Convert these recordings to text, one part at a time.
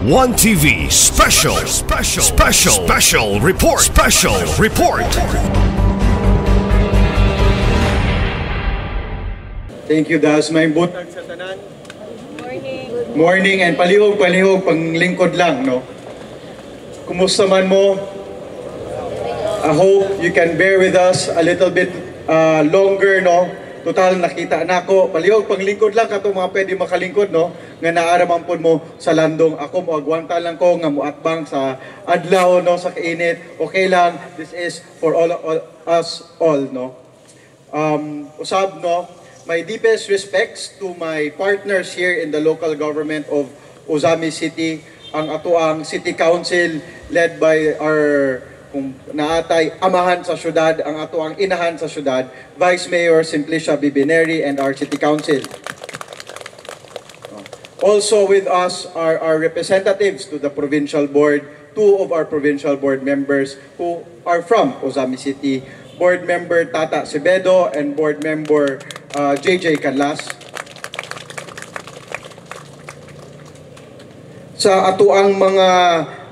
One TV special report. Thank you, Das. May butag sa tanan. Morning and palihog panglingkod lang, no? Kumusta man mo? I hope you can bear with us a little bit longer, no? Total, nakita na ako. Palihog panglingkod lang kato mga pwede makalingkod, no? Nga naaraman po mo sa landong. Ako mo agwanta lang ko nga muatbang sa adlaw, no? Sa kainit. Okay lang. This is for all us all, no? Usab, no? My deepest respects to my partners here in the local government of Ozami City, ang atuang City Council led by our kung naatay amahan sa syudad, ang atuang inahan sa syudad, Vice Mayor Simplicia Bibineri, and our City Council. Also with us are our representatives to the Provincial Board, two of our Provincial Board members who are from Ozami City, Board Member Tata Sebedo and Board Member JJ Canlas. Sa atuang mga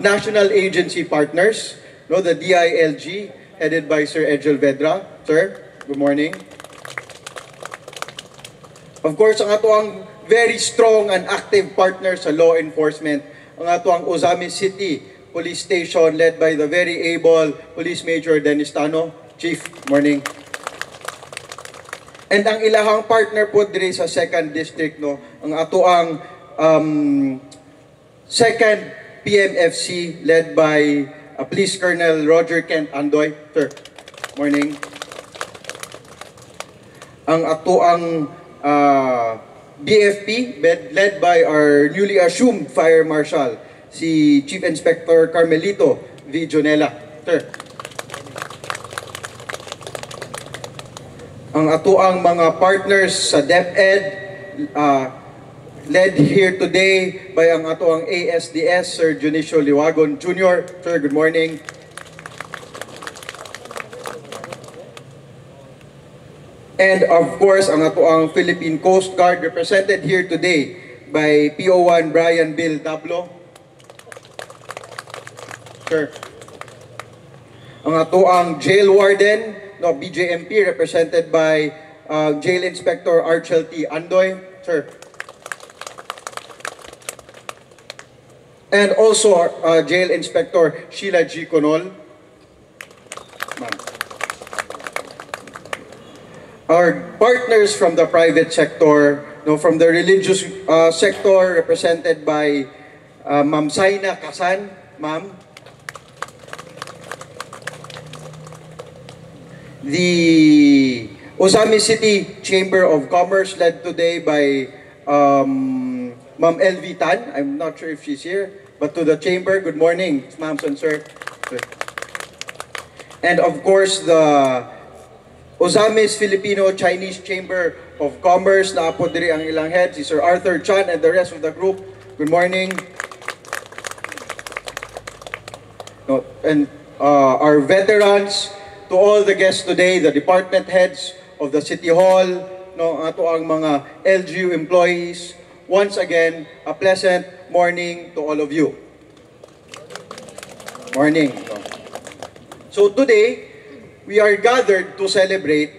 national agency partners, no, the DILG, headed by Sir Edgel Vedra. Sir, good morning. Of course, ang atuang very strong and active partner sa law enforcement, ang atuang Ozami City Police Station led by the very able Police Major Dennis Tano. Chief, morning. And ang ilahang partner po dire sa 2nd District, no, ang atuang 2nd PMFC led by Police Colonel Roger Kent Andoy. Sir, morning. Ang atuang BFP led by our newly assumed Fire Marshal, si Chief Inspector Carmelito V. Jonella. Sir. Ang atuang mga partners sa DepEd, led here today by ang atuang ASDS, Sir Junicio Liwagon Jr. Sir, good morning. And of course, ang atuang Philippine Coast Guard, represented here today by PO1 Brian Bill Tablo. Sir. Ang atuang Jail Warden, no, BJMP, represented by Jail Inspector Archel T. Andoy. Sir. And also Jail Inspector Sheila G. Conol. Ma'am. Our partners from the private sector, no, from the religious sector, represented by Ma'am Saina Kasan. Ma'am. The Ozami City Chamber of Commerce, led today by Ma'am LV Tan. I'm not sure if she's here, but to the chamber, good morning, ma'am and sir. And of course, the Ozamis Filipino-Chinese Chamber of Commerce, na po diri ang ilang head, si Sir Arthur Chan and the rest of the group. Good morning. No, and our veterans, to all the guests today, the department heads of the City Hall, no, ato ang mga LGU employees, once again, a pleasant morning to all of you. Morning. So today, we are gathered to celebrate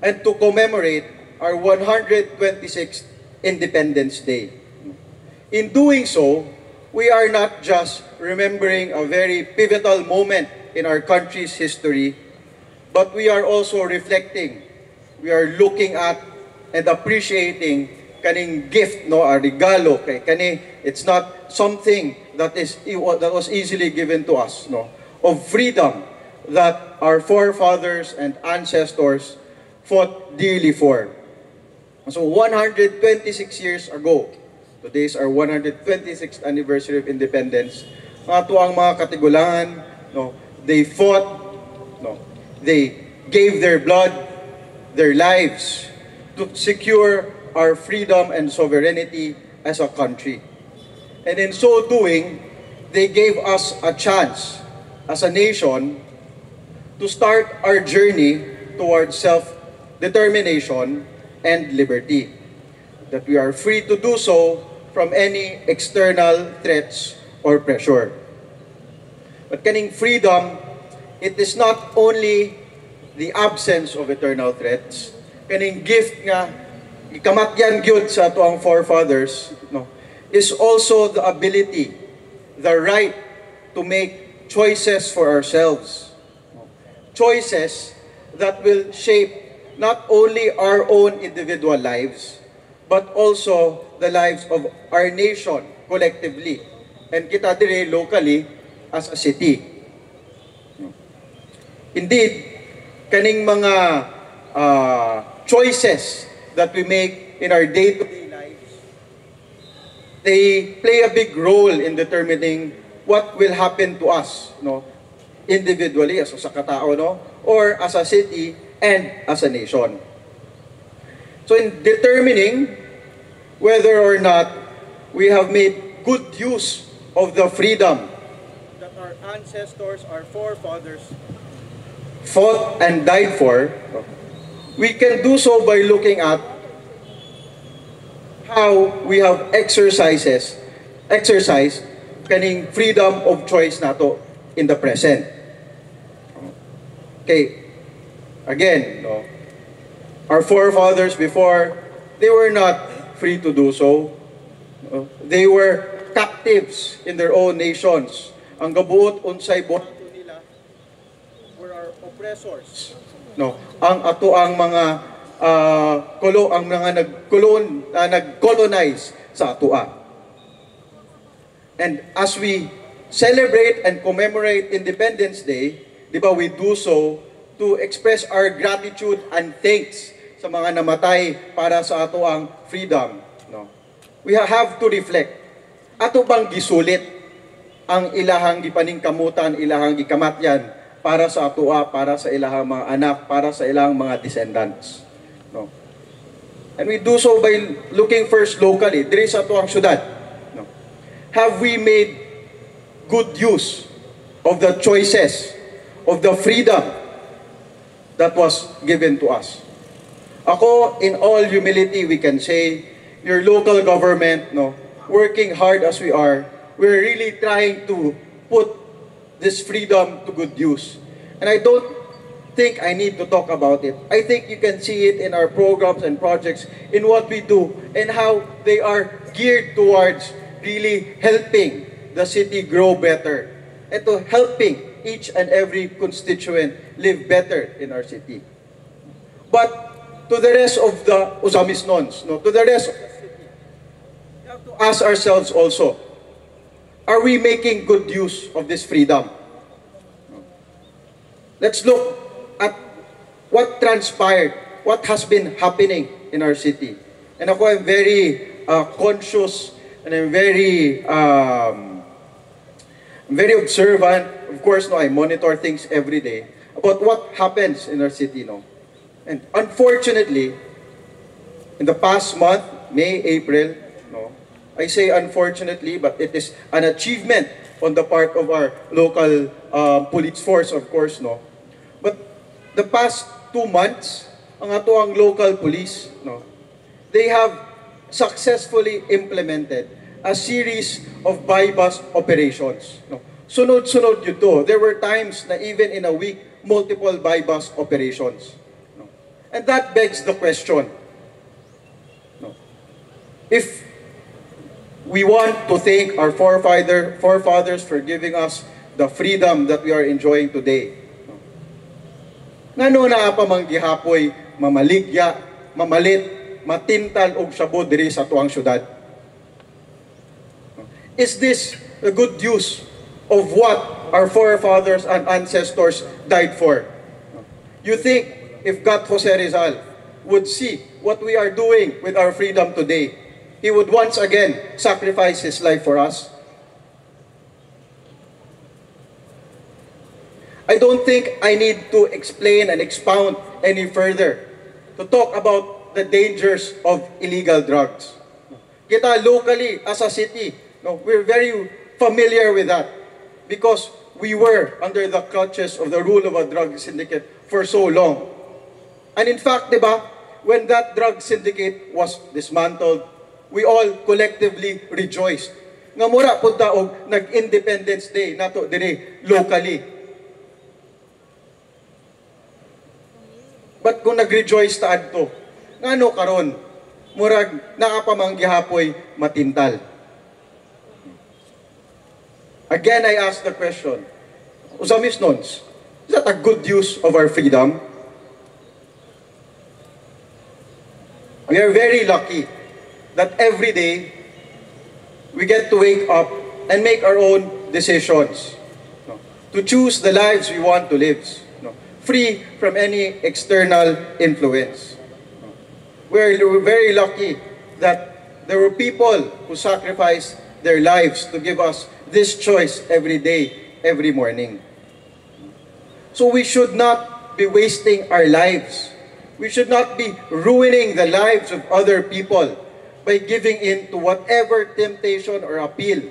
and to commemorate our 126th Independence Day. In doing so, we are not just remembering a very pivotal moment in our country's history, but we are also reflecting, we are looking at and appreciating kaning gift, no, a regalo kay kani. It's not something that was easily given to us, no, of freedom that our forefathers and ancestors fought dearly for. So 126 years ago, today is our 126th anniversary of independence. Ato ang mga katigulangan, no, they fought, no, they gave their blood, their lives to secure our freedom and sovereignty as a country. And in so doing, they gave us a chance as a nation to start our journey towards self-determination and liberty. That we are free to do so from any external threats or pressure. But kaning freedom, it is not only the absence of eternal threats, kaning gift nga ikamatyan gyud sa ato ang forefathers, no, is also the ability, the right to make choices for ourselves. Choices that will shape not only our own individual lives, but also the lives of our nation collectively, and kita dire locally as a city. Indeed, kaning mga choices that we make in our day-to-day lives, they play a big role in determining what will happen to us, no, individually as sa katao, no, or as a city and as a nation. So in determining whether or not we have made good use of the freedom that our ancestors, our forefathers fought and died for, we can do so by looking at how we have exercised kaning freedom of choice nato in the present. Okay, again, no, our forefathers before, they were not free to do so. They were captives in their own nations. Ang gabuot unsay boto nila were our oppressors. No, ang ato ang mga ang mga nag-colonize sa atua. And as we celebrate and commemorate Independence Day, di ba, we do so to express our gratitude and thanks sa mga namatay para sa ato ang freedom. No? We have to reflect. Ato bang gisulit ang ilahang gipaningkamutan, ilahang gikamatyan para sa atua, para sa ilahang mga anak, para sa ilahang mga descendants. No? And we do so by looking first locally, diri sa ato ang syudad. No? Have we made good use of the choices, of the freedom that was given to us? Ako, in all humility, we can say, your local government, no, working hard as we are, we're really trying to put this freedom to good use. And I don't think I need to talk about it. I think you can see it in our programs and projects, in what we do, and how they are geared towards really helping the city grow better, and to helping each and every constituent live better in our city. But to the rest of the Uzamisnons, no, to the rest of the city, we have to ask ourselves also, are we making good use of this freedom? Let's look at what transpired, what has been happening in our city. And ako, I'm very conscious, and I'm very observant. Of course, no, I monitor things every day about what happens in our city, no. And unfortunately, in the past month, May, April, no, I say unfortunately, but it is an achievement on the part of our local police force, of course, no. But the past 2 months, ang ato ang local police, no, they have successfully implemented a series of buy-bust operations. No. Sunod-sunod yun to. There were times na even in a week, multiple buy-bust operations. No. And that begs the question, no, if we want to thank our forefathers for giving us the freedom that we are enjoying today, no, ngano na pa mang gihapoy mamaligya, mamalit, matintal og syabo diri sa tuang syudad? Is this a good use of what our forefathers and ancestors died for? You think if Gat Jose Rizal would see what we are doing with our freedom today, he would once again sacrifice his life for us? I don't think I need to explain and expound any further to talk about the dangers of illegal drugs. Kita locally as a city, no, we're very familiar with that because we were under the clutches of the rule of a drug syndicate for so long. And in fact, diba, when that drug syndicate was dismantled, we all collectively rejoiced. Nga mura punta og nag-Independence Day nato dire locally. But kung nag-rejoice ta adto, ngano karon murag naa pa mang gihapoy matintal. Again, I ask the question, Usamis Nons, is that a good use of our freedom? We are very lucky that every day we get to wake up and make our own decisions, no? To choose the lives we want to live, no? Free from any external influence. No? We're very lucky that there were people who sacrificed their lives to give us this choice every day, every morning. So we should not be wasting our lives. We should not be ruining the lives of other people by giving in to whatever temptation or appeal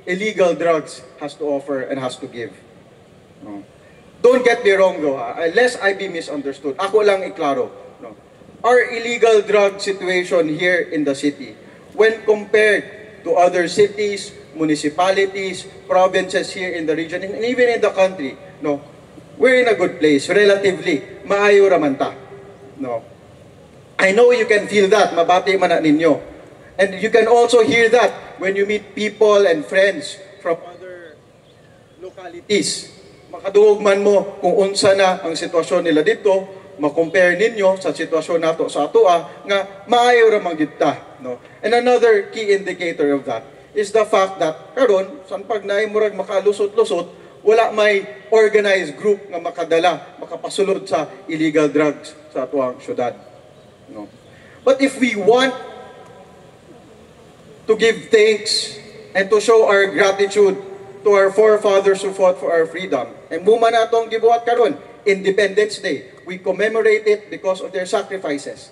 illegal drugs has to offer and has to give. No. Don't get me wrong though, lest I be misunderstood. Ako lang iklaro. No. Our illegal drug situation here in the city, when compared to other cities, municipalities, provinces here in the region, and even in the country, no, we're in a good place, relatively. Maayo raman ta. No. I know you can feel that, mabati man na ninyo. And you can also hear that when you meet people and friends from other localities. Makadungog man mo kung unsa na ang sitwasyon nila dito, ma-compare ninyo sa sitwasyon nato sa atoa, nga maayo ra man gyud ta, no. And another key indicator of that is the fact that karon san pag naay murag makalusot-lusot, wala may organized group nga makadala, makapasulod sa illegal drugs sa atuang syudad. No. But if we want to give thanks and to show our gratitude to our forefathers who fought for our freedom, and muma na itong gibuhat karon, Independence Day, we commemorate it because of their sacrifices.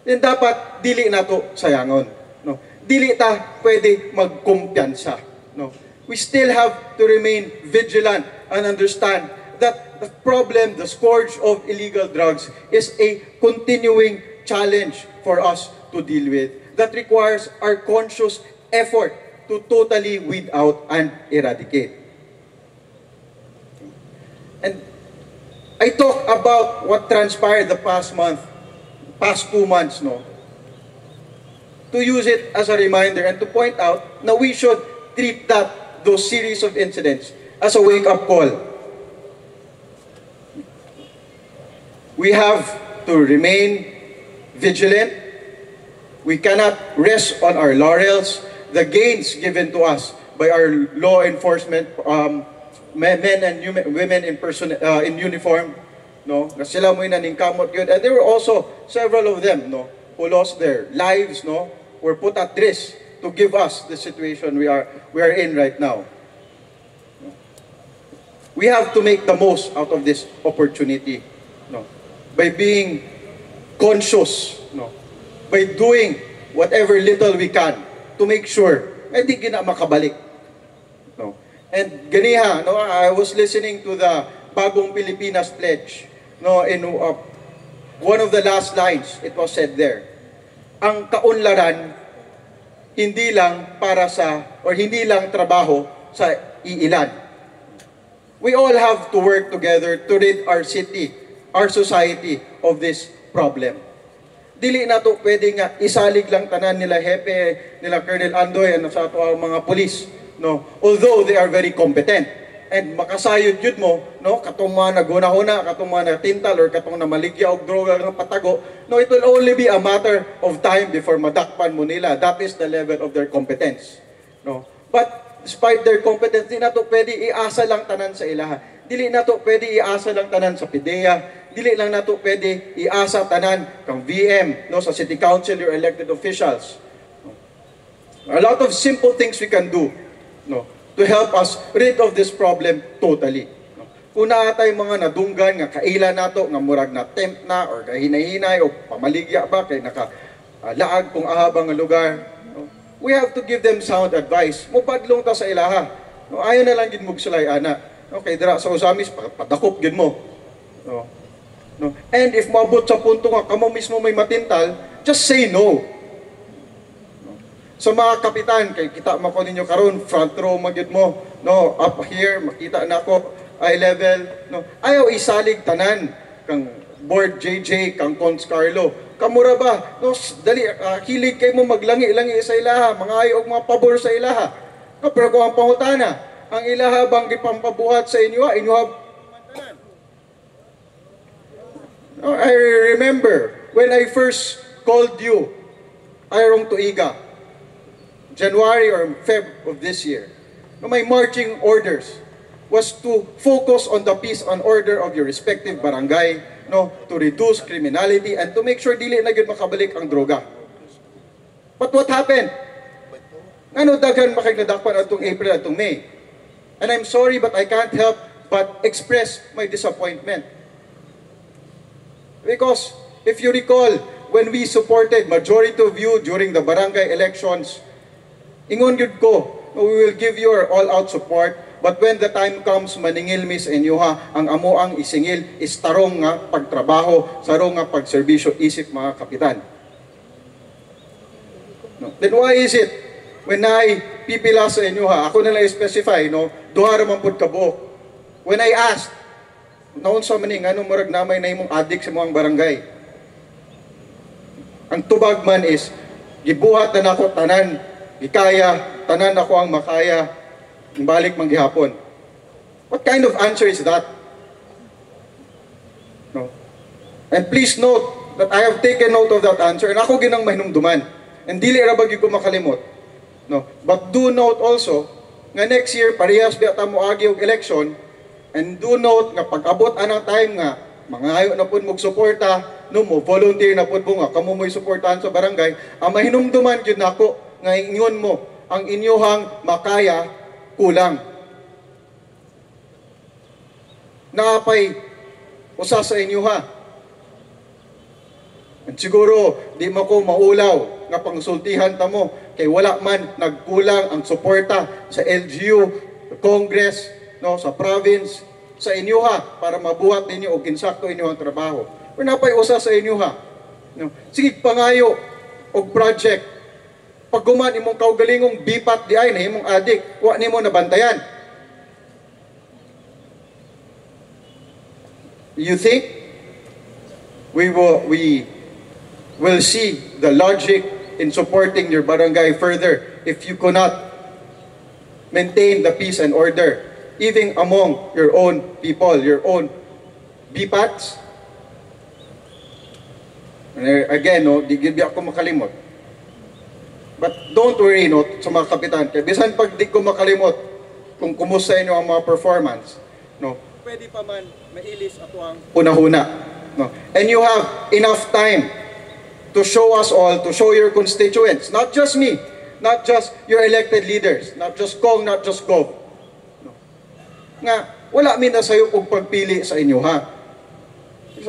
Then dapat dili nato sayangon. No. Dili ta pwede magkumpiyansa. No. We still have to remain vigilant and understand that the problem, the scourge of illegal drugs, is a continuing challenge for us to deal with that requires our conscious effort to totally weed out and eradicate. And I talk about what transpired the past 2 months, no, to use it as a reminder and to point out that we should treat those series of incidents as a wake-up call. We have to remain vigilant. We cannot rest on our laurels. The gains given to us by our law enforcement men and women in uniform, no, na sila mo naningkamot yun. And there were also several of them, no, who lost their lives, no, were put at risk to give us the situation we are in right now. We have to make the most out of this opportunity, no, by being conscious, no, by doing whatever little we can to make sure na hindi na makabalik. No. And ganiha, no, I was listening to the Bagong Pilipinas Pledge, no, in one of the last lines, it was said there, ang kaunlaran hindi lang para sa, or hindi lang trabaho sa iilan. We all have to work together to rid our city, our society of this problem. Dili na to pwede nga isalig lang tanan nila Hepe, nila Colonel Andoy, ano sa ato ang mga pulis, no? Although they are very competent. And makasayod yun mo, no, katong mga naguna-huna, katong mga natintal, or katong namaligya og droga ng patago, no, it will only be a matter of time before madakpan mo nila. That is the level of their competence. No? But despite their competence, di na to pwede iasa lang tanan sa ilaha. Dili na to pwede iasa lang tanan sa PIDEA. Dili lang na to pwede iasa tanan kang VM, no, sa City Council or elected officials. No? A lot of simple things we can do, no, to help us rid of this problem totally. No? Kung naatay mga nadunggan nga kaila nato nga murag na tempt na or kahinay-hinay o pamaligya ba kay laag kung ahabang nga lugar, no? We have to give them sound advice. Mupadlong ta sa ilaha. No? Ayaw na lang gid mo sulay ana. Okay, dira sa Usamis padakop gid mo. No? No? And if maabot sa punto nga kamo mismo may matintal, just say no. Sa mga kapitan, kay kita mo ko ninyo karon front row magyud mo, no, up here makita na ako eye level, no. Ayaw isalig tanan kang board JJ kang Cons Carlo. Kamura ba? No, dali hilig kay mo maglangi-langi sa ilaha, mga ayaw og mga pabor sa ilaha. No, pero kung ang pangutana, ang ilaha bang gipampabuhat sa inyo, no, I remember when I first called you, Ayrong Tuiga, January or Feb of this year, no, my marching orders was to focus on the peace and order of your respective barangay, no, to reduce criminality and to make sure dili na gyud makabalik ang droga. But what happened? Ano daghan makignadakpan atong April atong May? And I'm sorry but I can't help but express my disappointment. Because if you recall, when we supported majority of you during the barangay elections, ingon gyud ko, we will give you our all-out support, but when the time comes, maningil mi sa inyo ha, ang amo ang isingil is tarong nga pagtrabaho, sarong nga pagserbisyo isip mga kapitan. No. Then why is it, when I pipila sa inyo ha, ako na lang specify, no, duha ra man pud ka buok. When I asked, naon sa maning, anong murag namay na imong adik sa mga barangay? Ang tubag man is, gibuhat na nako tanan, gikaya, tanan ako ang makaya, balik man gihapon. What kind of answer is that? No. And please note that I have taken note of that answer and ako ginang mahinumduman. And dili ra bagi ko makalimot. No. But do note also nga next year parehas biya mo agi og election, and do note nga pag-abot anang time nga mangayo na pud mog suporta, no, mo volunteer na pud mo nga kamo mo'y suportahan sa barangay, ang mahinumduman gyud nako nga ingon mo ang inyohang makaya kulang. Naapay usa sa inyo ha. At siguro di mo ko maulaw nga pangsultihan ta mo kay wala man nagkulang ang suporta sa LGU, Congress, no, sa province, sa inyo ha, para mabuhat ninyo og insakto inyo ang trabaho. Pero napay usa sa inyo ha. No, sige pangayo og project. Pag guman imong kaugalingong bipat di ay na imong adik, wa nimo nabantayan. You think we will see the logic in supporting your barangay further if you cannot maintain the peace and order even among your own people, your own bipats? And again, no, di ako makalimot. But don't worry, no, sa mga kapitan, kaya bisan pag di ko makalimot kung kumusta inyo ang mga performance, no, pwede pa man mailis ato ang una-huna. No? And you have enough time to show us all, to show your constituents, not just me, not just your elected leaders, not just Kong, not just Gov. No? Nga, wala mi na sayo og pagpili sa inyo, ha?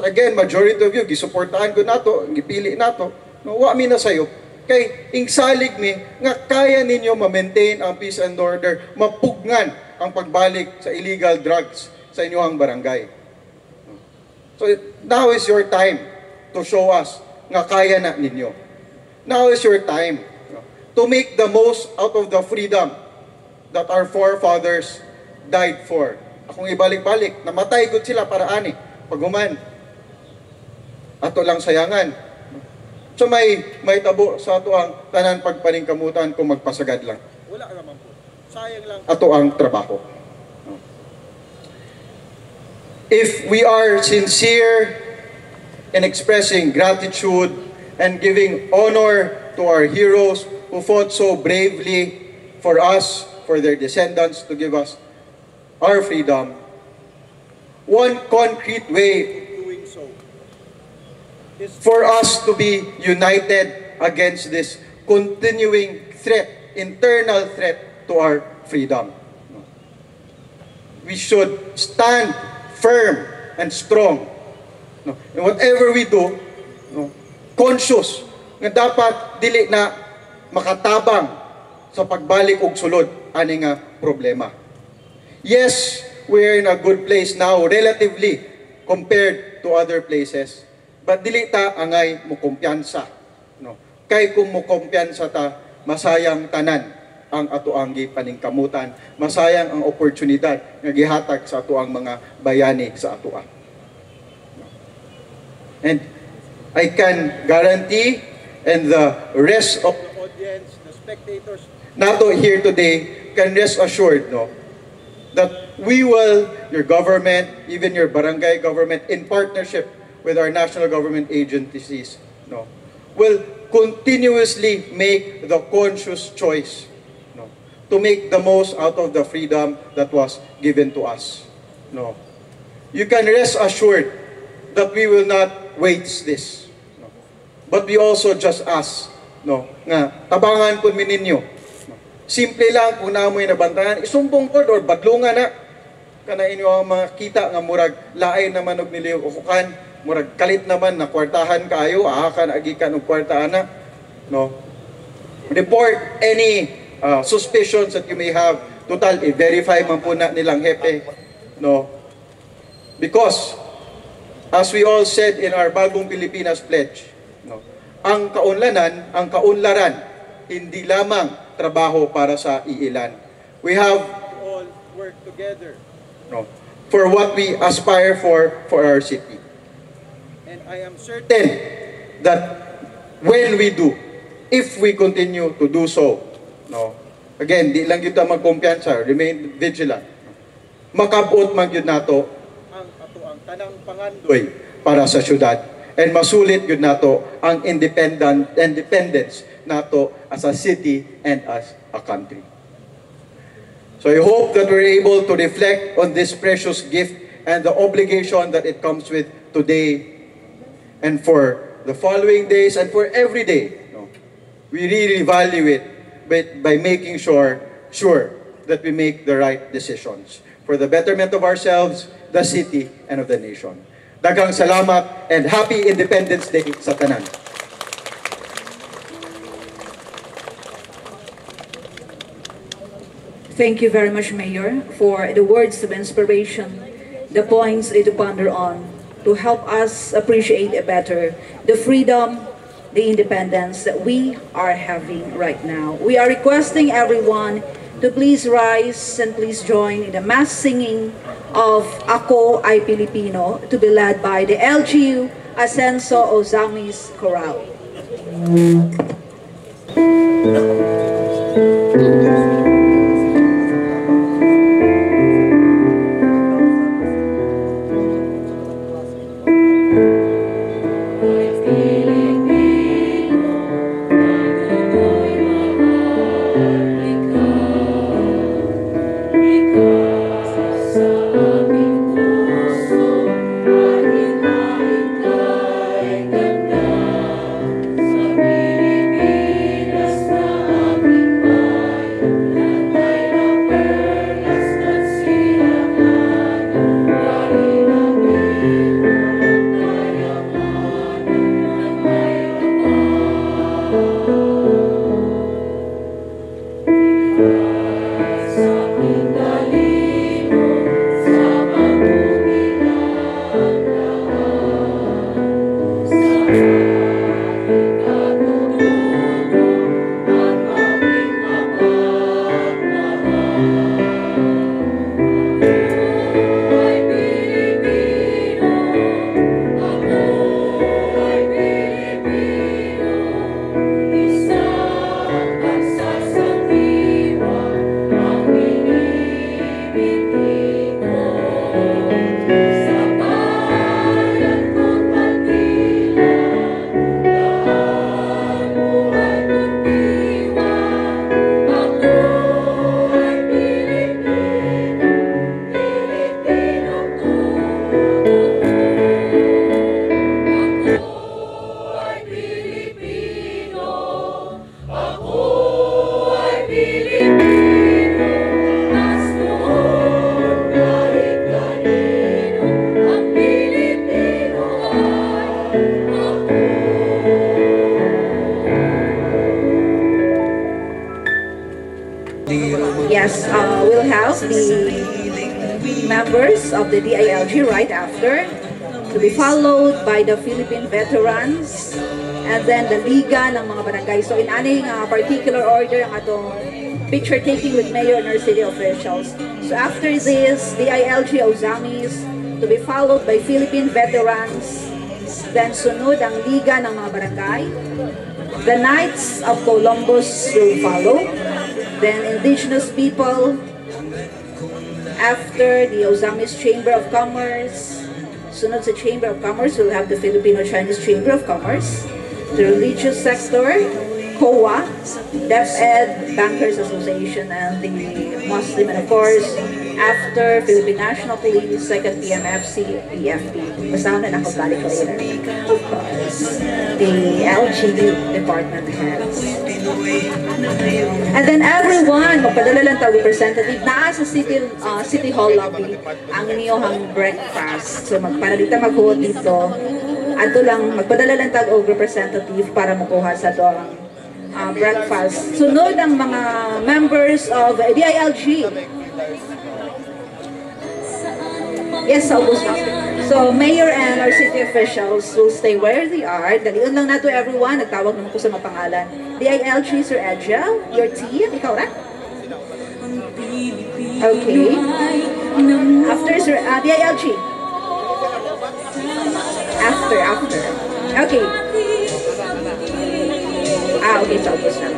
Again, majority of you, gisuportahan ko nato, gipili nato, no, wa mi na sayo. Kay ingsalig mi nga kaya ninyo ma-maintain ang peace and order, mapugnan ang pagbalik sa illegal drugs sa inyong barangay. So now is your time to show us nga kaya na ninyo. Now is your time to make the most out of the freedom that our forefathers died for. Akong ibalik-balik, namatay gud sila para ani paguman. Ato lang sayangan. So may tabo sa ato ang tanan pagpaningkamutan kung magpasagad lang. Wala naman po. Sayang lang. Ato ang trabaho. If we are sincere in expressing gratitude and giving honor to our heroes who fought so bravely for us, for their descendants to give us our freedom, one concrete way for us to be united against this continuing threat, internal threat to our freedom. We should stand firm and strong. In whatever we do, conscious nga dapat dili na makatabang sa pagbalik og sulod ani nga problema. Yes, we're in a good place now relatively compared to other places. But dili ta angay mo kumpiyansa, no? Kay kung mo kumpiyansa ta, masayang tanan ang atuang gipaningkamutan, masayang ang oportunidad nga gihatag sa atuang mga bayani sa atua. And I can guarantee, and the rest of the audience, the spectators, nato here today, can rest assured, no, that we will, your government, even your barangay government, in partnership with our national government agencies, no, will continuously make the conscious choice, no, to make the most out of the freedom that was given to us. No, you can rest assured that we will not waste this. No, but we also just ask, no, nga tabangan po ninyo. No, simple lang kung naamoy nabantayan, isumbong po or badlungan na kana inyo ang makita nga murag laay naman og niliw ukukan, murag kalit naman na kwartahan kayo, ahakan agikan og kwartahan na. No, report any suspicions that you may have. Total i-verify man po na nilang hepe. No, because as we all said in our Bagong Pilipinas Pledge, no, ang kaunlaran, hindi lamang trabaho para sa iilan. We have to all work together, no, for what we aspire for our city. And I am certain that when we do, if we continue to do so, no, again, di lang kita magkumpiyansa, remain vigilant, makabot man yun nato ang atuang tanang pangandoy para sa syudad, and masulit yun nato ang independence nato as a city and as a country. So I hope that we're able to reflect on this precious gift and the obligation that it comes with today and for the following days and for every day. No, we really value it by making sure that we make the right decisions for the betterment of ourselves, the city, and of the nation. Daghang salamat and happy Independence Day sa tanan. Thank you very much, Mayor, for the words of inspiration, the points to ponder on, to help us appreciate better the freedom, the independence that we are having right now. We are requesting everyone to please rise and please join in the mass singing of Ako Ay Pilipino, to be led by the LGU Ascenso Ozamis Chorale. Yes, we'll have the members of the DILG right after. to be followed by the Philippine veterans, and then the Liga ng mga barangay. So in aning particular order ang atong picture taking with mayor and our city officials. So after this, DILG Ozamis, to be followed by Philippine veterans, then sunod ang Liga ng mga barangay. The Knights of Columbus will follow, then indigenous people, after the Ozamis Chamber of Commerce. Sunod sa Chamber of Commerce, we'll have the Filipino-Chinese Chamber of Commerce, the religious sector, COA, DepEd, Bankers Association, and the Muslim, and of course, after Philippine National Police, 2nd PMFC, PFP. Basta na nakabalik later. Of course, the LG department heads. And then everyone, magpadala lang tayo representative na sa City Hall lobby ang inyong breakfast. So magparalita maghuot dito. Ato lang, magpadala lang tayo representative para makuha sa doang breakfast. Sunod ang mga members of DILG. Yes, saubos na. So, Mayor and our city officials will stay where they are. Daliun lang na to everyone. Nagtawag naman ko sa mga pangalan. DILG, Sir Edgel, your team. Ikaw na? Okay. After, Sir, DILG. After. Okay. Okay, saubos na.